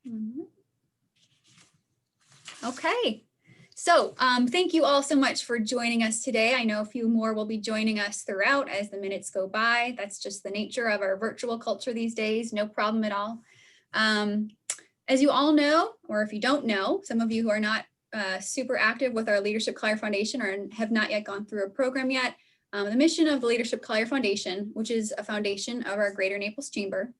Mhm. Okay, so thank you all so much for joining us today. I know a few more will be joining us throughout as the minutes go by. That's just the nature of our virtual culture these days, no problem at all. As you all know, or if you don't know, some of you who are not super active with our Leadership Collier Foundation or have not yet gone through a program yet, the mission of the Leadership Collier Foundation, which is a foundation of our Greater Naples Chamber,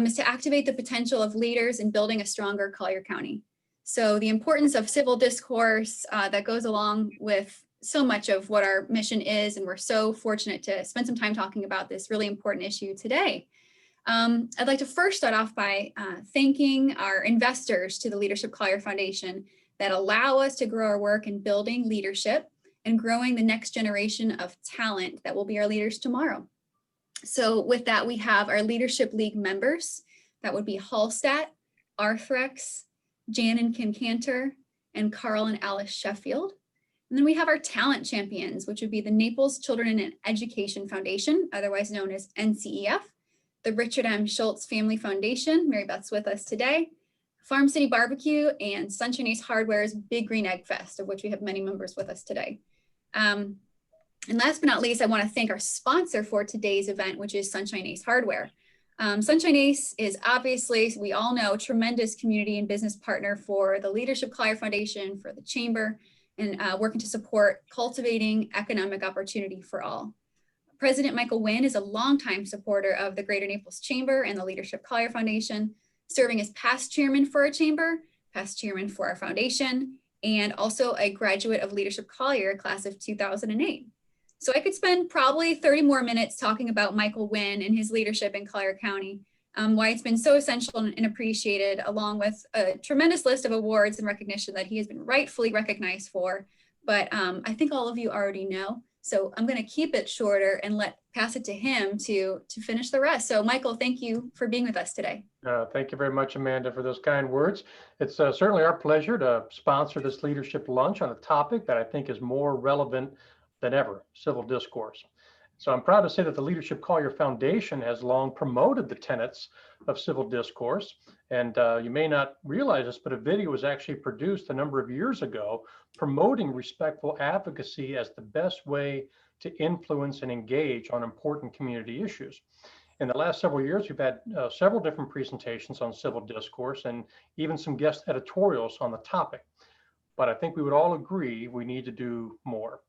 is to activate the potential of leaders in building a stronger Collier County. So the importance of civil discourse that goes along with so much of what our mission is, and we're so fortunate to spend some time talking about this really important issue today. I'd like to first start off by thanking our investors to the Leadership Collier Foundation that allow us to grow our work in building leadership and growing the next generation of talent that will be our leaders tomorrow. So with that, we have our Leadership League members. That would be Hallstatt, Arthrex, Jan and Kim Cantor, and Carl and Alice Sheffield. And then we have our talent champions, which would be the Naples Children and Education Foundation, otherwise known as NCEF, the Richard M. Schultz Family Foundation, Mary Beth's with us today, Farm City Barbecue, and Sunshine Ace Hardware's Big Green Egg Fest, of which we have many members with us today. And last but not least, I want to thank our sponsor for today's event, which is Sunshine Ace Hardware. Sunshine Ace is obviously, we all know, a tremendous community and business partner for the Leadership Collier Foundation, for the Chamber, and working to support cultivating economic opportunity for all. President Michael Wynn is a longtime supporter of the Greater Naples Chamber and the Leadership Collier Foundation, serving as past chairman for our chamber, past chairman for our foundation, and also a graduate of Leadership Collier, class of 2008. So I could spend probably 30 more minutes talking about Michael Wynn and his leadership in Collier County, why it's been so essential and appreciated, along with a tremendous list of awards and recognition that he has been rightfully recognized for. But I think all of you already know. So I'm going to keep it shorter and pass it to him to finish the rest. So Michael, thank you for being with us today. Thank you very much, Amanda, for those kind words. It's certainly our pleasure to sponsor this leadership lunch on a topic that I think is more relevant than ever, civil discourse. So I'm proud to say that the Leadership Collier Foundation has long promoted the tenets of civil discourse. And you may not realize this, but a video was actually produced a number of years ago promoting respectful advocacy as the best way to influence and engage on important community issues. In the last several years, we've had several different presentations on civil discourse and even some guest editorials on the topic. But I think we would all agree we need to do more.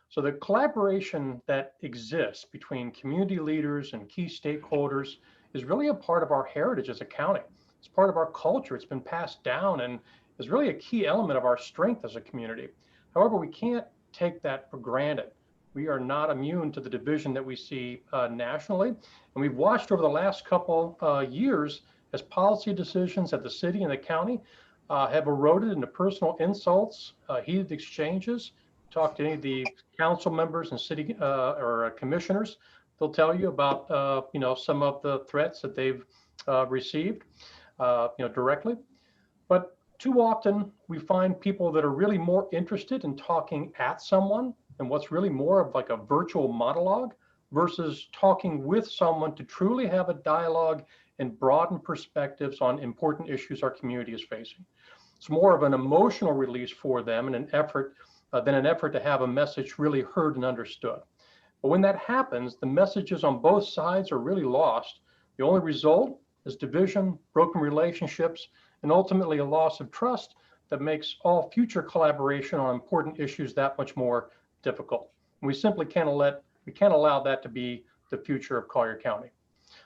So the collaboration that exists between community leaders and key stakeholders is really a part of our heritage as a county. It's part of our culture. It's been passed down and is really a key element of our strength as a community. However, we can't take that for granted. We are not immune to the division that we see nationally. And we've watched over the last couple years as policy decisions at the city and the county have eroded into personal insults, heated exchanges. Talk to any of the council members and city or commissioners, they'll tell you about some of the threats that they've received directly. But too often we find people that are really more interested in talking at someone and what's really more of like a virtual monologue versus talking with someone to truly have a dialogue and broaden perspectives on important issues our community is facing. It's more of an emotional release for them and an effort than an effort to have a message really heard and understood. But when that happens, the messages on both sides are really lost. The only result is division, broken relationships, and ultimately a loss of trust that makes all future collaboration on important issues that much more difficult. And we simply can't allow that to be the future of Collier County.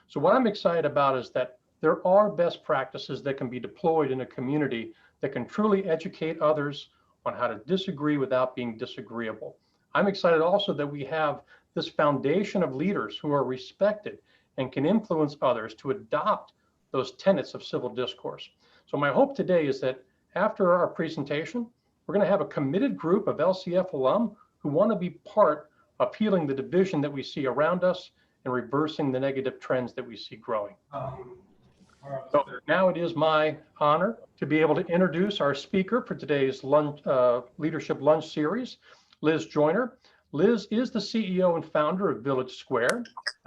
So what I'm excited about is that there are best practices that can be deployed in a community that can truly educate others on how to disagree without being disagreeable. I'm excited also that we have this foundation of leaders who are respected and can influence others to adopt those tenets of civil discourse. So my hope today is that after our presentation, we're going to have a committed group of LCF alum who want to be part of healing the division that we see around us and reversing the negative trends that we see growing. So now it is my honor to be able to introduce our speaker for today's Leadership Lunch series, Liz Joyner. Liz is the CEO and founder of Village Square.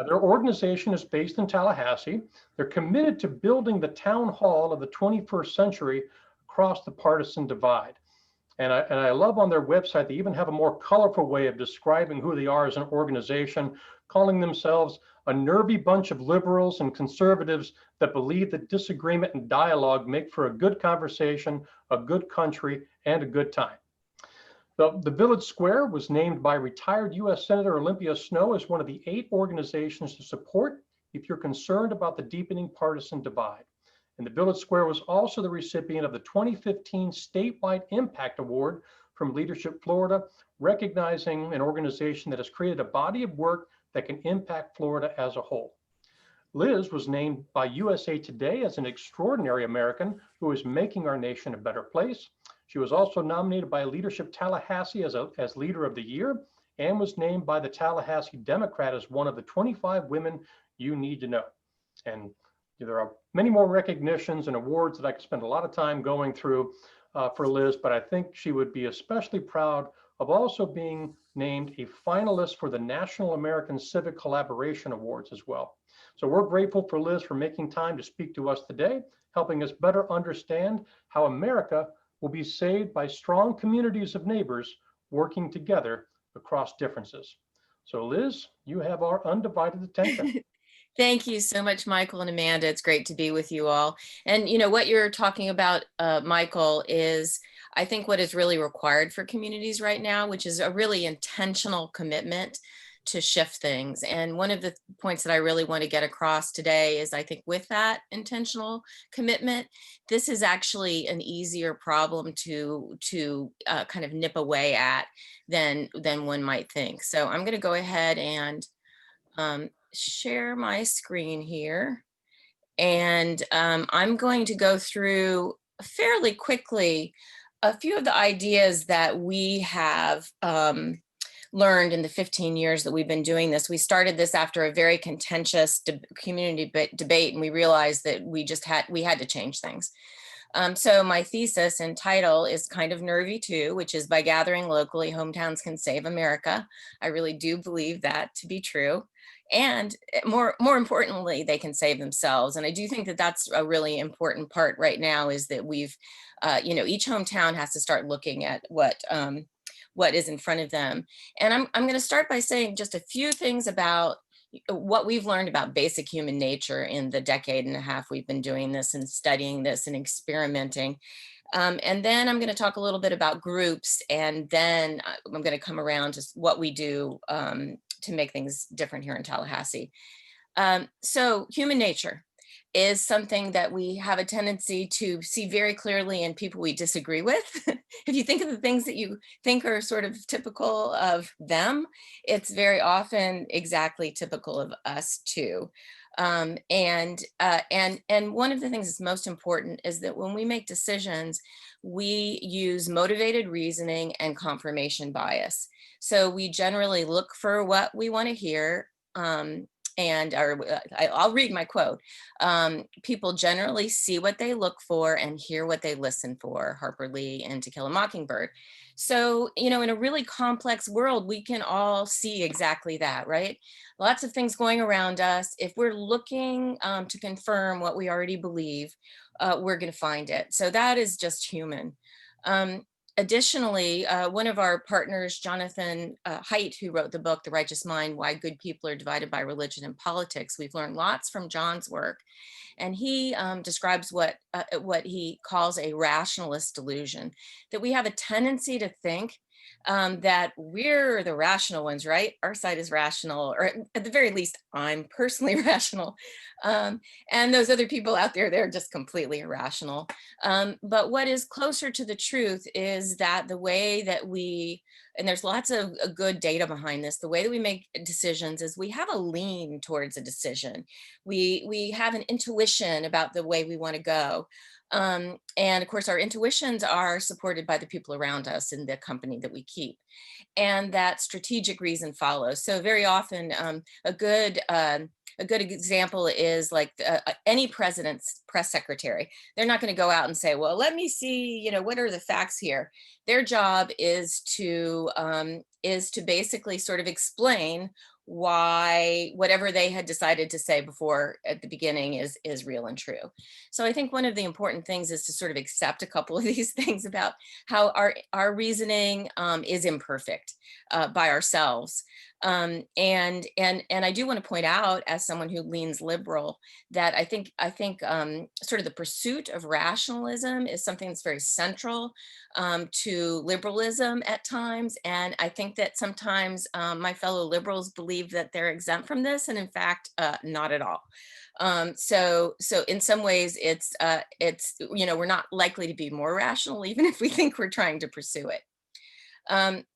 Their organization is based in Tallahassee. They're committed to building the town hall of the 21st century across the partisan divide. And I love on their website, they even have a more colorful way of describing who they are as an organization, calling themselves a nervy bunch of liberals and conservatives that believe that disagreement and dialogue make for a good conversation, a good country, and a good time. The Village Square was named by retired US Senator Olympia Snowe as one of the 8 organizations to support if you're concerned about the deepening partisan divide. And the Village Square was also the recipient of the 2015 Statewide Impact Award from Leadership Florida, recognizing an organization that has created a body of work that can impact Florida as a whole. Liz was named by USA Today as an extraordinary American who is making our nation a better place. She was also nominated by Leadership Tallahassee as Leader of the Year and was named by the Tallahassee Democrat as one of the 25 women you need to know. And there are many more recognitions and awards that I could spend a lot of time going through for Liz, but I think she would be especially proud of also being named a finalist for the National American Civic Collaboration Awards as well. So we're grateful for Liz for making time to speak to us today, helping us better understand how America will be saved by strong communities of neighbors working together across differences. So Liz, you have our undivided attention. Thank you so much, Michael and Amanda. It's great to be with you all. And what you're talking about, Michael, is I think what is really required for communities right now, which is a really intentional commitment to shift things. And one of the points that I really want to get across today is I think with that intentional commitment, this is actually an easier problem to kind of nip away at than one might think. So I'm going to go ahead and share my screen here. And I'm going to go through fairly quickly a few of the ideas that we have learned in the 15 years that we've been doing this. We started this after a very contentious community debate, and we realized that we had to change things. So my thesis and title is kind of nervy too, which is by gathering locally, hometowns can save America. I really do believe that to be true. And more importantly, they can save themselves. And I do think that that's a really important part right now is that we've, each hometown has to start looking at what is in front of them. And I'm going to start by saying just a few things about what we've learned about basic human nature in the decade and a half we've been doing this and studying this and experimenting. And then I'm going to talk a little bit about groups, and then I'm going to come around to what we do to make things different here in Tallahassee. So human nature is something that we have a tendency to see very clearly in people we disagree with. If you think of the things that you think are sort of typical of them, it's very often exactly typical of us too. And one of the things that's most important is that when we make decisions, we use motivated reasoning and confirmation bias. So we generally look for what we want to hear. I'll read my quote. People generally see what they look for and hear what they listen for, Harper Lee and To Kill a Mockingbird. So, in a really complex world, we can all see exactly that, right? Lots of things going around us. If we're looking to confirm what we already believe, we're going to find it. So that is just human. Additionally, one of our partners, Jonathan Haidt, who wrote the book, The Righteous Mind, Why Good People Are Divided by Religion and Politics, we've learned lots from John's work. And he describes what he calls a rationalist delusion, that we have a tendency to think that we're the rational ones, right? Our side is rational, or at the very least, I'm personally rational. And those other people out there, they're just completely irrational. But what is closer to the truth is that the way that and there's lots of good data behind this, the way that we make decisions is we have a lean towards a decision. We have an intuition about the way we want to go. And of course, our intuitions are supported by the people around us in the company that we keep. And that strategic reason follows. So very often, a good example is like any president's press secretary. They're not going to go out and say, well, let me see, what are the facts here? Their job is to basically sort of explain why whatever they had decided to say before at the beginning is real and true. So I think one of the important things is to sort of accept a couple of these things about how our reasoning is imperfect by ourselves. And I do want to point out, as someone who leans liberal, that I think sort of the pursuit of rationalism is something that's very central to liberalism at times. And I think that sometimes my fellow liberals believe that they're exempt from this, and in fact, not at all. So in some ways, it's we're not likely to be more rational, even if we think we're trying to pursue it.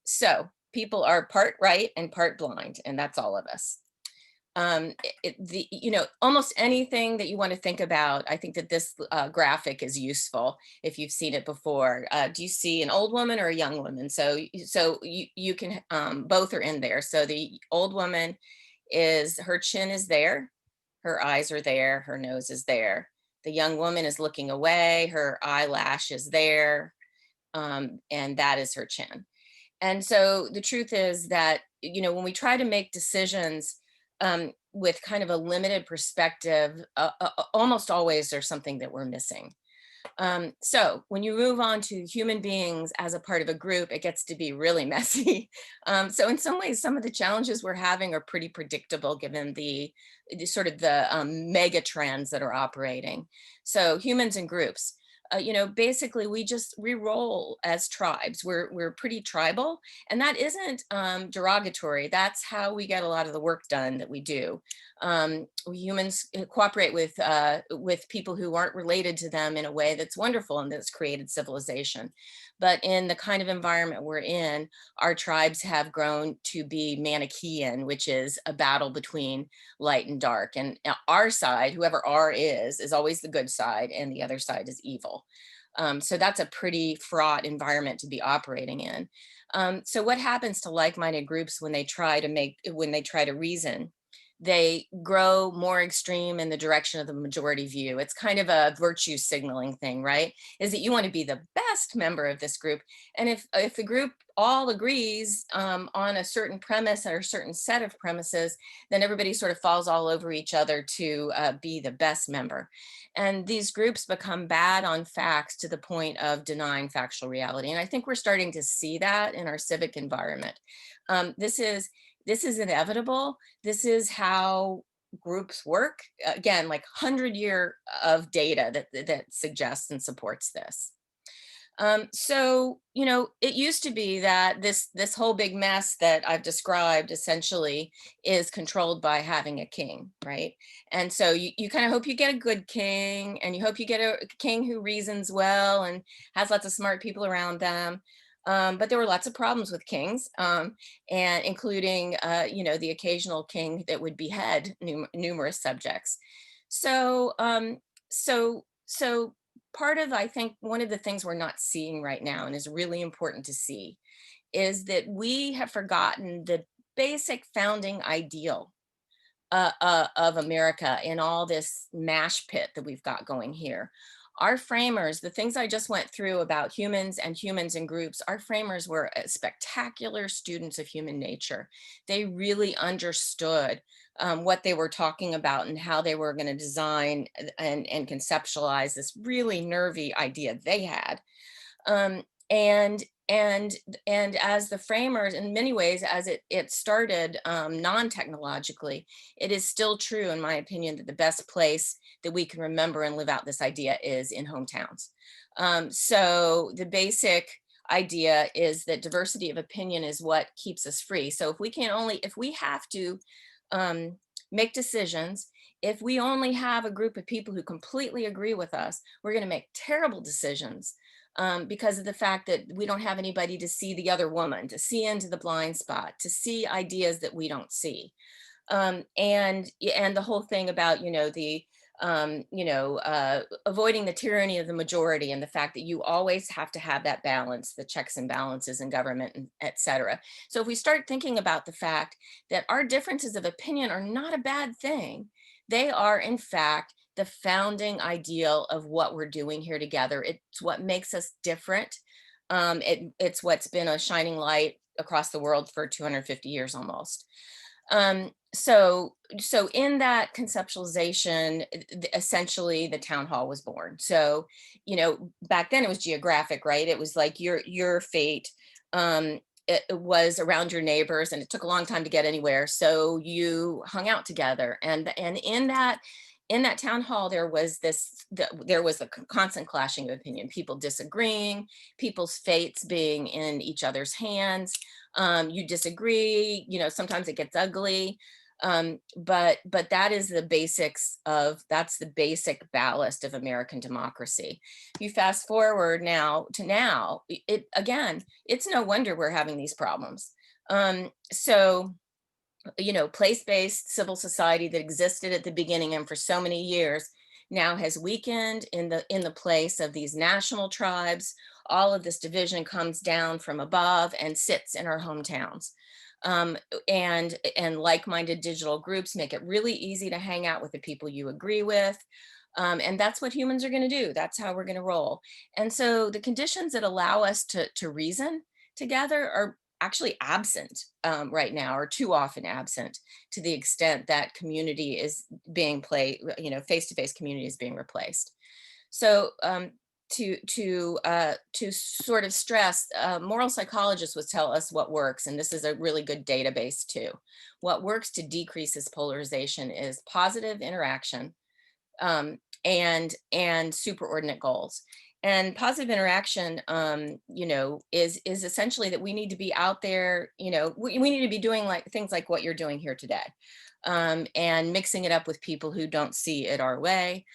So people are part right and part blind, and that's all of us. Almost anything that you want to think about, I think that this graphic is useful if you've seen it before. Do you see an old woman or a young woman? So you can, both are in there. So the old woman her chin is there, her eyes are there, her nose is there. The young woman is looking away, her eyelash is there, and that is her chin. And so the truth is that, when we try to make decisions with kind of a limited perspective, almost always there's something that we're missing. So when you move on to human beings as a part of a group, it gets to be really messy. So in some ways, some of the challenges we're having are pretty predictable given the sort of the mega trends that are operating. So humans and groups. Basically we roll as tribes. We're pretty tribal, and that isn't derogatory. That's how we get a lot of the work done that we do. Humans cooperate with people who aren't related to them in a way that's wonderful and that's created civilization. But in the kind of environment we're in, our tribes have grown to be Manichaean, which is a battle between light and dark. And our side, whoever R is always the good side, and the other side is evil. So that's a pretty fraught environment to be operating in. So what happens to like-minded groups when they try to reason? They grow more extreme in the direction of the majority view. It's kind of a virtue signaling thing, right? Is that you want to be the best member of this group. And if the group all agrees on a certain premise or a certain set of premises, then everybody sort of falls all over each other to be the best member. And these groups become bad on facts to the point of denying factual reality. And I think we're starting to see that in our civic environment. This is inevitable. This is how groups work. Again, like 100-year of data that suggests and supports this. So, it used to be that this whole big mess that I've described essentially is controlled by having a king, right? And so you kind of hope you get a good king, and you hope you get a king who reasons well and has lots of smart people around them. But there were lots of problems with kings, and including, the occasional king that would behead numerous subjects. So part of, I think, one of the things we're not seeing right now, and is really important to see, is that we have forgotten the basic founding ideal of America in all this mash pit that we've got going here. Our framers, the things I just went through about humans and groups, our framers were spectacular students of human nature. They really understood what they were talking about and how they were going to design and conceptualize this really nervy idea they had. And as the framers, in many ways, as it started non-technologically, it is still true, in my opinion, that the best place that we can remember and live out this idea is in hometowns. So the basic idea is that diversity of opinion is what keeps us free. So if we have to make decisions, if we only have a group of people who completely agree with us, we're going to make terrible decisions. Because of the fact that we don't have anybody to see the other woman, to see into the blind spot, to see ideas that we don't see. And the whole thing about, avoiding the tyranny of the majority and the fact that you always have to have that balance, the checks and balances in government, and et cetera. So if we start thinking about the fact that our differences of opinion are not a bad thing, they are in fact the founding ideal of what we're doing here together. It's what makes us different. It's what's been a shining light across the world for 250 years almost. So in that conceptualization, essentially the town hall was born. So, back then it was geographic, right? It was like your fate it was around your neighbors, and it took a long time to get anywhere. So you hung out together, and in that town hall, there was a constant clashing of opinion, people disagreeing, people's fates being in each other's hands. You disagree, sometimes it gets ugly. But that is that's the basic ballast of American democracy. If you fast forward now, it's no wonder we're having these problems. Place-based civil society that existed at the beginning and for so many years now has weakened in the place of these national tribes. All of this division comes down from above and sits in our hometowns. And like-minded digital groups make it really easy to hang out with the people you agree with. And that's what humans are going to do. That's how we're going to roll. And so the conditions that allow us to reason together are actually absent right now, or too often absent, to the extent that community is being face-to-face community is being replaced. So to sort of stress, moral psychologists would tell us what works, and this is a really good database too. What works to decrease this polarization is positive interaction and superordinate goals. And positive interaction, is essentially that we need to be out there, we need to be doing things like what you're doing here today. And mixing it up with people who don't see it our way,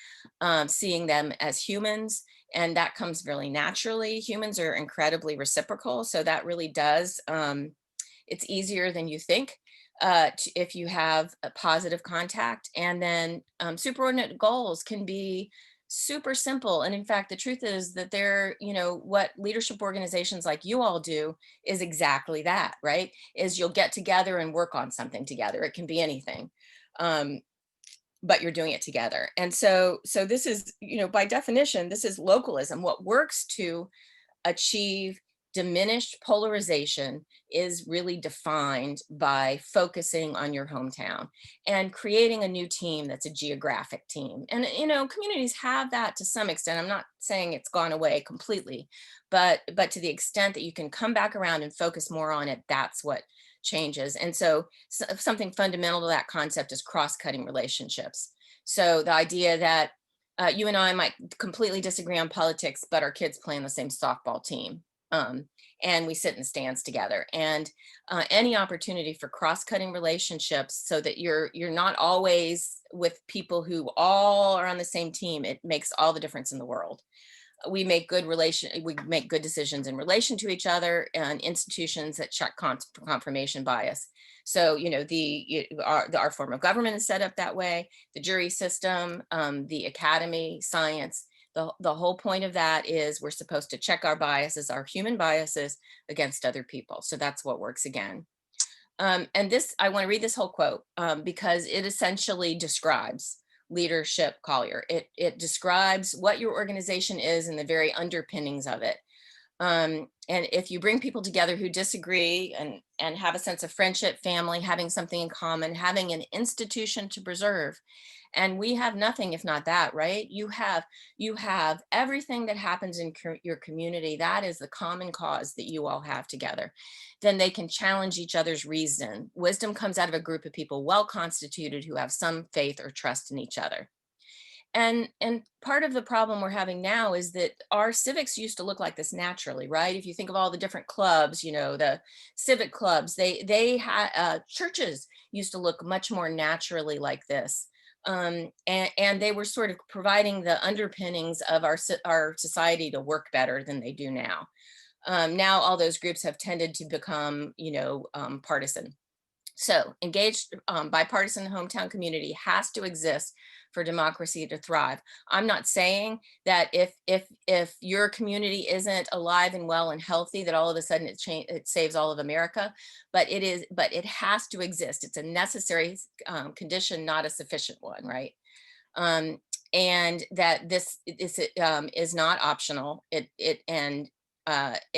seeing them as humans. And that comes really naturally. Humans are incredibly reciprocal. So that really does, it's easier than you think if you have a positive contact. And then superordinate goals can be super simple. And in fact, the truth is that what leadership organizations like you all do is exactly that, right? Is you'll get together and work on something together. It can be anything. But you're doing it together. And so this is, by definition, this is localism. What works to achieve diminished polarization is really defined by focusing on your hometown and creating a new team that's a geographic team. And, communities have that to some extent. I'm not saying it's gone away completely, but to the extent that you can come back around and focus more on it, that's what changes. And so something fundamental to that concept is cross-cutting relationships. So the idea that you and I might completely disagree on politics, but our kids play on the same softball team. And we sit in stands together, and any opportunity for cross-cutting relationships so that you're not always with people who all are on the same team, it makes all the difference in the world. We make good decisions in relation to each other, and institutions that check confirmation bias. So, our form of government is set up that way, the jury system, the academy, science. The whole point of that is we're supposed to check our biases, our human biases, against other people. So that's what works again. And I want to read this whole quote because it essentially describes leadership Collier. It describes what your organization is and the very underpinnings of it. And if you bring people together who disagree and have a sense of friendship, family, having something in common, having an institution to preserve, and we have nothing if not that, right? You have everything that happens in your community. That is the common cause that you all have together. Then they can challenge each other's reason. Wisdom comes out of a group of people well constituted who have some faith or trust in each other. And part of the problem we're having now is that our civics used to look like this naturally, right? If you think of all the different clubs, the civic clubs, they had churches used to look much more naturally like this. And they were sort of providing the underpinnings of our society to work better than they do now. Now all those groups have tended to become, partisan. So engaged bipartisan hometown community has to exist for democracy to thrive. I'm not saying that if your community isn't alive and well and healthy, that all of a sudden it saves all of America, but it has to exist. It's a necessary condition, not a sufficient one, right? And that this is not optional. It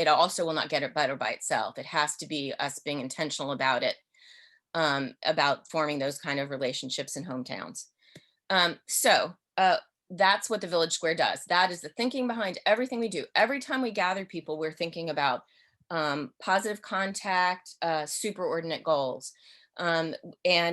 also will not get it better by itself. It has to be us being intentional about it, about forming those kind of relationships in hometowns. So that's what the Village Square does. That is the thinking behind everything we do. Every time we gather people, we're thinking about positive contact, superordinate goals. And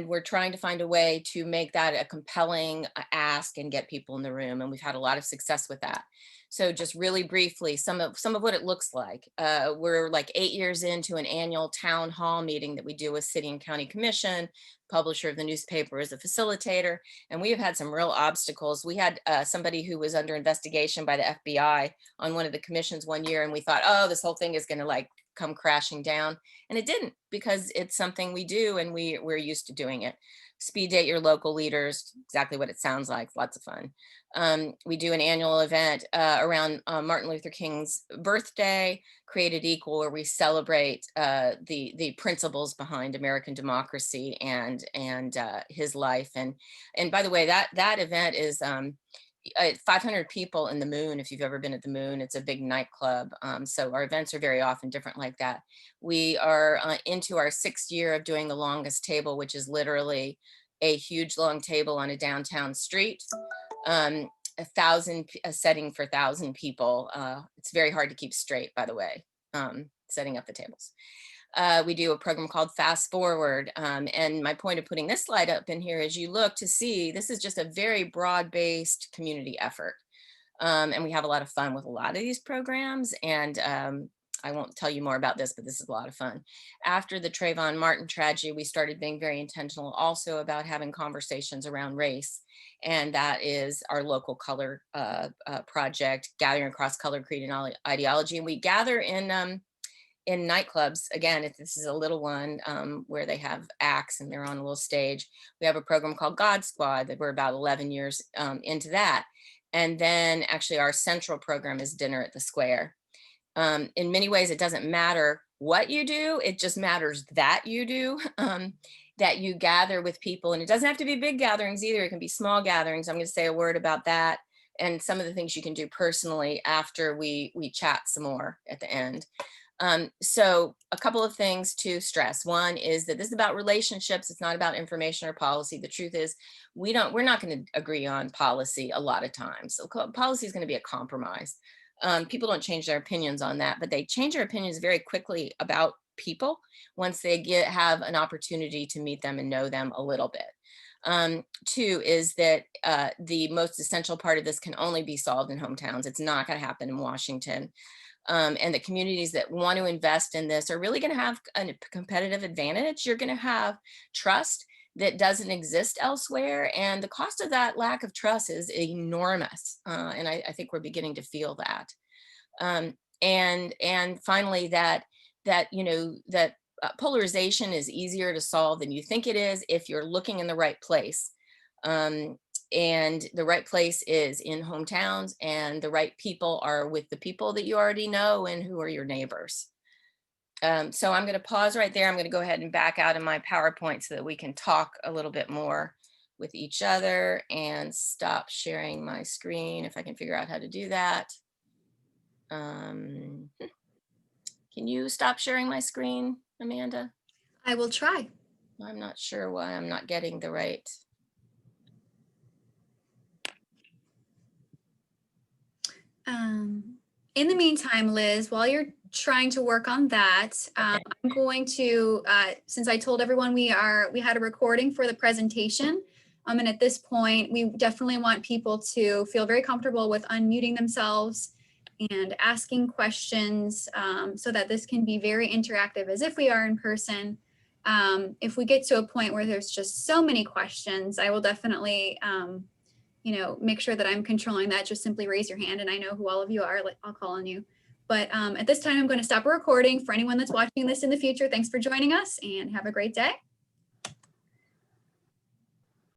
we're trying to find a way to make that a compelling ask and get people in the room. And we've had a lot of success with that. So just really briefly, some of what it looks like. We're like 8 years into an annual town hall meeting that we do with City and County Commission, publisher of the newspaper as a facilitator. And we have had some real obstacles. We had somebody who was under investigation by the FBI on one of the commissions one year. And we thought, oh, this whole thing is going to like come crashing down. And it didn't, because it's something we do and we're used to doing it. Speed date your local leaders, exactly what it sounds like, lots of fun. We do an annual event around Martin Luther King's birthday, Created Equal, where we celebrate the principles behind American democracy and his life. And by the way, that event is 500 people in the Moon. If you've ever been at the Moon, it's a big nightclub. So our events are very often different like that. We are into our 6th year of doing the longest table, which is literally a huge long table on a downtown street. A setting for 1,000 people. It's very hard to keep straight, by the way, setting up the tables. We do a program called Fast Forward. And my point of putting this slide up in here is you look to see, this is just a very broad-based community effort. And we have a lot of fun with a lot of these programs. And I won't tell you more about this, but this is a lot of fun. After the Trayvon Martin tragedy, we started being very intentional also about having conversations around race. And that is our local color project, Gathering Across Color, Creed, and Ideology. And we gather in nightclubs. Again, if this is a little one where they have acts and they're on a little stage. We have a program called God Squad that we're about 11 years into that. And then actually our central program is Dinner at the Square. In many ways, it doesn't matter what you do. It just matters that you do, that you gather with people. And it doesn't have to be big gatherings either. It can be small gatherings. I'm going to say a word about that and some of the things you can do personally after we chat some more at the end. So a couple of things to stress. One is that this is about relationships. It's not about information or policy. The truth is we're not going to agree on policy a lot of times. So policy is going to be a compromise. People don't change their opinions on that, but they change their opinions very quickly about people once they have an opportunity to meet them and know them a little bit. Two is that the most essential part of this can only be solved in hometowns. It's not going to happen in Washington. And the communities that want to invest in this are really going to have a competitive advantage. You're going to have trust that doesn't exist elsewhere. And the cost of that lack of trust is enormous. And I think we're beginning to feel that. And finally, that polarization is easier to solve than you think it is if you're looking in the right place. And the right place is in hometowns, and the right people are with the people that you already know and who are your neighbors. So I'm going to pause right there. I'm going to go ahead and back out of my PowerPoint so that we can talk a little bit more with each other and stop sharing my screen if I can figure out how to do that. Can you stop sharing my screen, Amanda? I will try. I'm not sure why I'm not getting the right. In the meantime, Liz, while you're trying to work on that, I'm going to, since I told everyone we had a recording for the presentation, and at this point, we definitely want people to feel very comfortable with unmuting themselves and asking questions so that this can be very interactive as if we are in person. If we get to a point where there's just so many questions, I will definitely make sure that I'm controlling that. Just simply raise your hand and I know who all of you are. I'll call on you. But at this time, I'm going to stop recording. For anyone that's watching this in the future, thanks for joining us and have a great day.